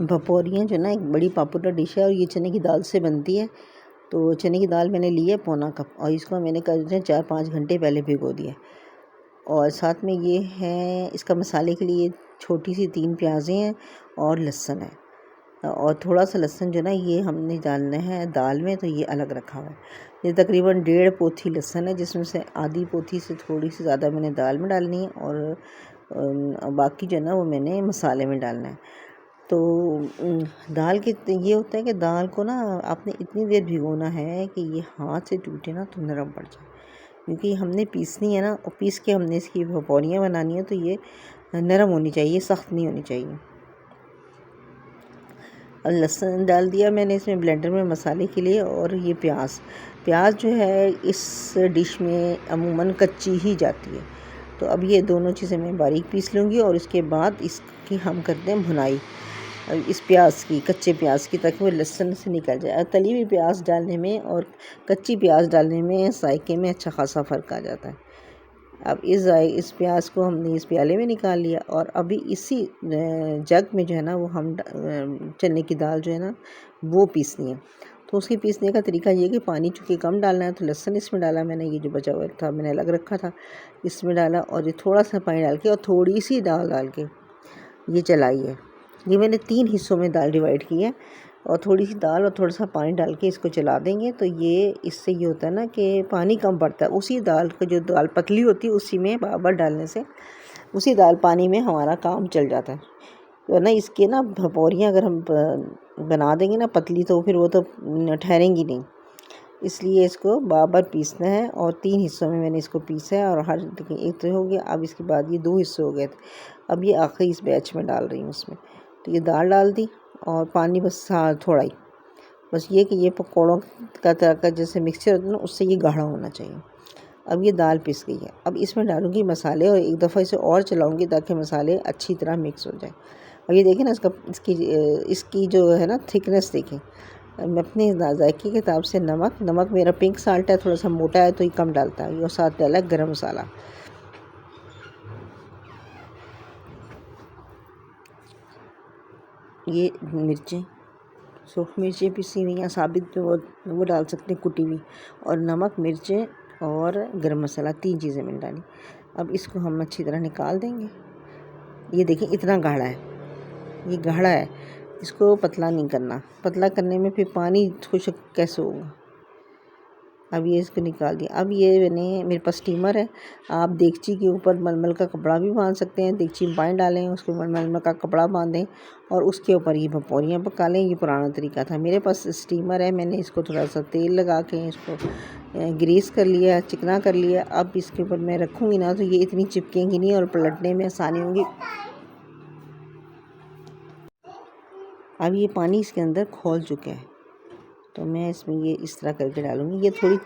भपौरियाँ जो ना एक बड़ी पॉपुलर डिश है और ये चने की दाल से बनती है। तो चने की दाल मैंने ली है पौना कप और इसको मैंने कर 4-5 घंटे पहले भिगो दिया। और साथ में ये है इसका मसाले के लिए छोटी सी 3 प्याज़ें हैं और लहसुन है। और थोड़ा सा लहसुन जो ना ये हमने डालना है दाल में, तो ये अलग रखा हुआ है। ये तकरीबन 1.5 पोथी लहसुन है, जिसमें से आधी पोथी से थोड़ी सी ज़्यादा मैंने दाल में डालनी है और बाकी जो है ना वो मैंने मसाले में डालना है। तो दाल के ये होता है कि दाल को ना आपने इतनी देर भिगोना है कि ये हाथ से टूटे ना तो नरम पड़ जाए, क्योंकि हमने पीसनी है ना, और पीस के हमने इसकी भपौरियाँ बनानी है, तो ये नरम होनी चाहिए, सख्त नहीं होनी चाहिए। और लहसुन डाल दिया मैंने इसमें ब्लेंडर में मसाले के लिए। और ये प्याज जो है इस डिश में अमूमन कच्ची ही जाती है। तो अब ये दोनों चीज़ें मैं बारीक पीस लूँगी और इसके बाद इसकी हम करते हैं भुनाई इस प्याज की, कच्चे प्याज की, ताकि वो लहसुन से निकल जाए। तली हुई प्याज डालने में और कच्ची प्याज डालने में जायके में अच्छा खासा फ़र्क आ जाता है। अब इस प्याज को हमने इस प्याले में निकाल लिया और अभी इसी जग में जो है ना वो हम चने की दाल जो है ना वो पीसनी है। तो उसके पीसने का तरीका ये है कि पानी चूँकि कम डालना है, तो लहसुन इसमें डाला मैंने, ये जो बचा हुआ था मैंने अलग रखा था, इसमें डाला और ये थोड़ा सा पानी डाल के और थोड़ी सी दाल डाल के ये चलाई है। ये मैंने 3 हिस्सों में दाल डिवाइड की है और थोड़ी सी दाल और थोड़ा सा पानी डाल के इसको चला देंगे। तो ये इससे ये होता है ना कि पानी कम पड़ता है। उसी दाल का जो दाल पतली होती है उसी में बराबर डालने से उसी दाल पानी में हमारा काम चल जाता है। तो ना इसके ना भपौरियाँ अगर हम बना देंगे ना पतली, तो फिर वो तो ठहरेंगी नहीं, इसलिए इसको बार पीसना है। और 3 हिस्सों में मैंने इसको पीसा है और हर देखिए एक तो हो गया। अब इसके बाद ये 2 हिस्से हो गए थे। अब ये आखिरी इस बैच में डाल रही हूँ उसमें। तो ये दाल डाल दी और पानी बस थोड़ा ही, बस ये कि ये पकौड़ों का तरह का जैसे मिक्सचर होता है ना, उससे ये गाढ़ा होना चाहिए। अब ये दाल पिस गई है। अब इसमें डालूँगी मसाले और एक दफ़ा इसे और चलाऊँगी ताकि मसाले अच्छी तरह मिक्स हो जाए। और ये देखिए ना इसकी जो है ना थिकनेस देखें। मैं अपने जायके के हिसाब से नमक मेरा पिंक साल्ट है, थोड़ा सा मोटा है तो ये कम डालता है। और साथ डाला है गरम मसाला। ये मिर्चें, सूखी मिर्चें पिसी हुई या साबित जो वो डाल सकते हैं, कुटी हुई। और नमक, मिर्चें और गरम मसाला 3 चीज़ें मैंने डाली। अब इसको हम अच्छी तरह निकाल देंगे। ये देखिए इतना गाढ़ा है, ये गाढ़ा है, इसको पतला नहीं करना। पतला करने में फिर पानी खुश्क कैसे होगा। अब ये इसको निकाल दिया। अब ये मेरे पास स्टीमर है। आप देगची के ऊपर मलमल का कपड़ा भी बांध सकते हैं। देगची में पानी डालें, उसके ऊपर मलमल का कपड़ा बांधें और उसके ऊपर ये भपौरियाँ पका लें। ये पुराना तरीका था। मेरे पास स्टीमर है, मैंने इसको थोड़ा सा तेल लगा के इसको ग्रीस कर लिया, चिकना कर लिया। अब इसके ऊपर मैं रखूँगी ना तो ये इतनी चिपकेंगी नहीं और पलटने में आसानी होगी। अब ये पानी इसके अंदर खौल चुका है, तो मैं इसमें ये इस तरह करके डालूँगी। ये थोड़ी,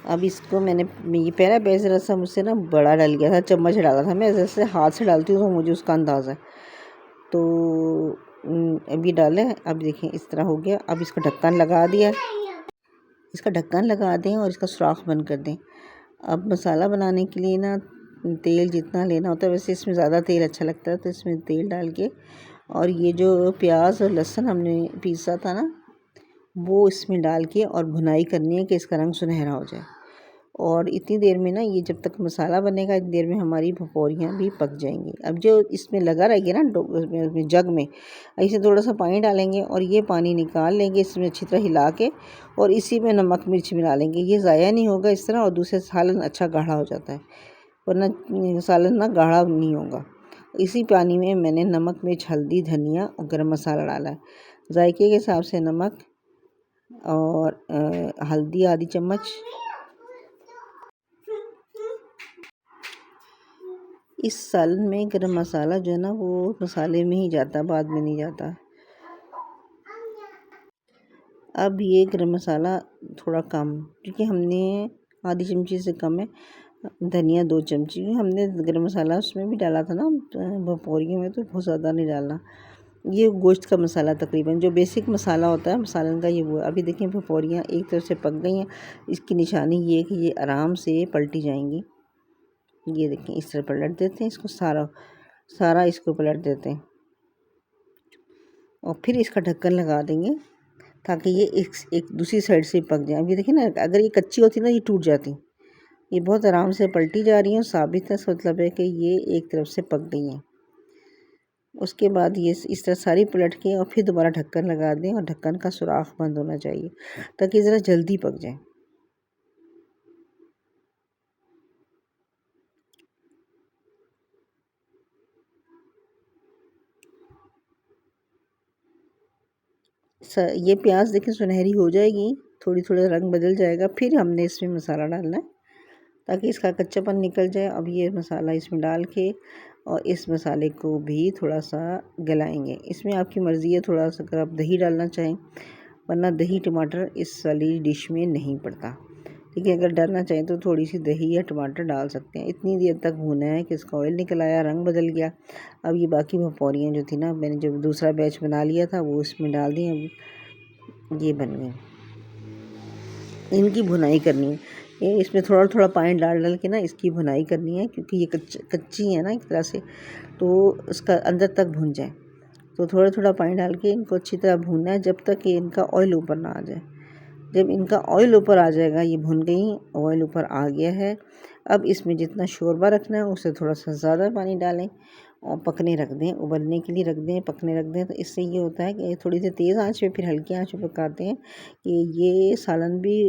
अब इसको ये पहला बैच ज़रा सा मुझसे ना बड़ा डल गया था, चम्मच डाला था। मैं जैसे हाथ से डालती हूँ तो मुझे उसका अंदाज़ा है। तो अब ये डाला है। अब देखें इस तरह हो गया। अब इसका ढक्कन लगा दिया, इसका ढक्कन लगा दें और इसका सुराख बंद कर दें। अब मसाला बनाने के लिए ना तेल जितना लेना होता है, वैसे इसमें ज़्यादा तेल अच्छा लगता है, तो इसमें तेल डाल के और ये जो प्याज और लहसुन हमने पीसा था ना वो इसमें डाल के और भुनाई करनी है कि इसका रंग सुनहरा हो जाए। और इतनी देर में ना, ये जब तक मसाला बनेगा इतनी देर में हमारी भपौरियाँ भी पक जाएंगी। अब जो इसमें लगा रहेगी ना जग में, ऐसे थोड़ा सा पानी डालेंगे और ये पानी निकाल लेंगे इसमें अच्छी तरह हिला के, और इसी में नमक मिर्च मिला लेंगे। ये ज़ाया नहीं होगा इस तरह, और दूसरे सालन अच्छा गाढ़ा हो जाता है, वरना सालन ना गाढ़ा नहीं होगा। इसी पानी में मैंने नमक, मिर्च, हल्दी, धनिया और गरम मसाला डाला है। जायके के हिसाब से नमक और हल्दी आधी चम्मच। इस सालन में गरम मसाला जो है ना वो मसाले में ही जाता, बाद में नहीं जाता। अब ये गरम मसाला थोड़ा कम, क्योंकि हमने आधी चमची से कम है। धनिया 2 चमची, हमने गरम मसाला उसमें भी डाला था ना भपौरियों में, तो बहुत ज़्यादा नहीं डालना। ये गोश्त का मसाला तकरीबन जो बेसिक मसाला होता है मसालन का, ये वो। अभी देखें भपौरियाँ एक तरफ से पक गई हैं। इसकी निशानी ये है कि ये आराम से पलटी जाएंगी। ये देखें इस तरह पलट देते हैं इसको, सारा इसको पलट देते हैं। और फिर इसका ढक्कन लगा देंगे ताकि ये एक दूसरी साइड से पक जाए। अभी देखिए ना, अगर ये कच्ची होती ना ये टूट जाती। ये बहुत आराम से पलटी जा रही है, साबित है, इसका मतलब है कि ये एक तरफ से पक गई हैं। उसके बाद ये इस तरह सारी पलट के और फिर दोबारा ढक्कन लगा दें और ढक्कन का सुराख बंद होना चाहिए ताकि ज़रा जल्दी पक जाए। ये प्याज देखिए सुनहरी हो जाएगी, थोड़ी थोड़ा रंग बदल जाएगा, फिर हमने इसमें मसाला डालना है ताकि इसका कच्चापन निकल जाए। अब ये मसाला इसमें डाल के और इस मसाले को भी थोड़ा सा गलाएंगे। इसमें आपकी मर्ज़ी है, थोड़ा सा अगर आप दही डालना चाहें, वरना दही टमाटर इस वाली डिश में नहीं पड़ता। ठीक है, अगर डालना चाहें तो थोड़ी सी दही या टमाटर डाल सकते हैं। इतनी देर तक भूना है कि इसका ऑयल निकल आया, रंग बदल गया। अब ये बाकी भपौरियाँ जो थी ना, मैंने जब दूसरा बैच बना लिया था वो इसमें डाल दी। अब ये बन गई, इनकी भुनाई करनी है। ये इसमें थोड़ा थोड़ा पानी डाल डाल के ना इसकी भुनाई करनी है, क्योंकि ये कच्ची है ना एक तरह से, तो इसका अंदर तक भुन जाए। तो थोड़ा थोड़ा पानी डाल के इनको अच्छी तरह भूनना है जब तक कि इनका ऑयल ऊपर ना आ जाए। जब इनका ऑयल ऊपर आ जाएगा, ये भुन गई, ऑयल ऊपर आ गया है, अब इसमें जितना शोरबा रखना है उससे थोड़ा सा ज़्यादा पानी डालें और पकने रख दें, उबलने के लिए रख दें, पकने रख दें। तो इससे ये होता है कि थोड़ी सी तेज़ आंच पे फिर हल्की आंच पे पकाते हैं कि ये सालन भी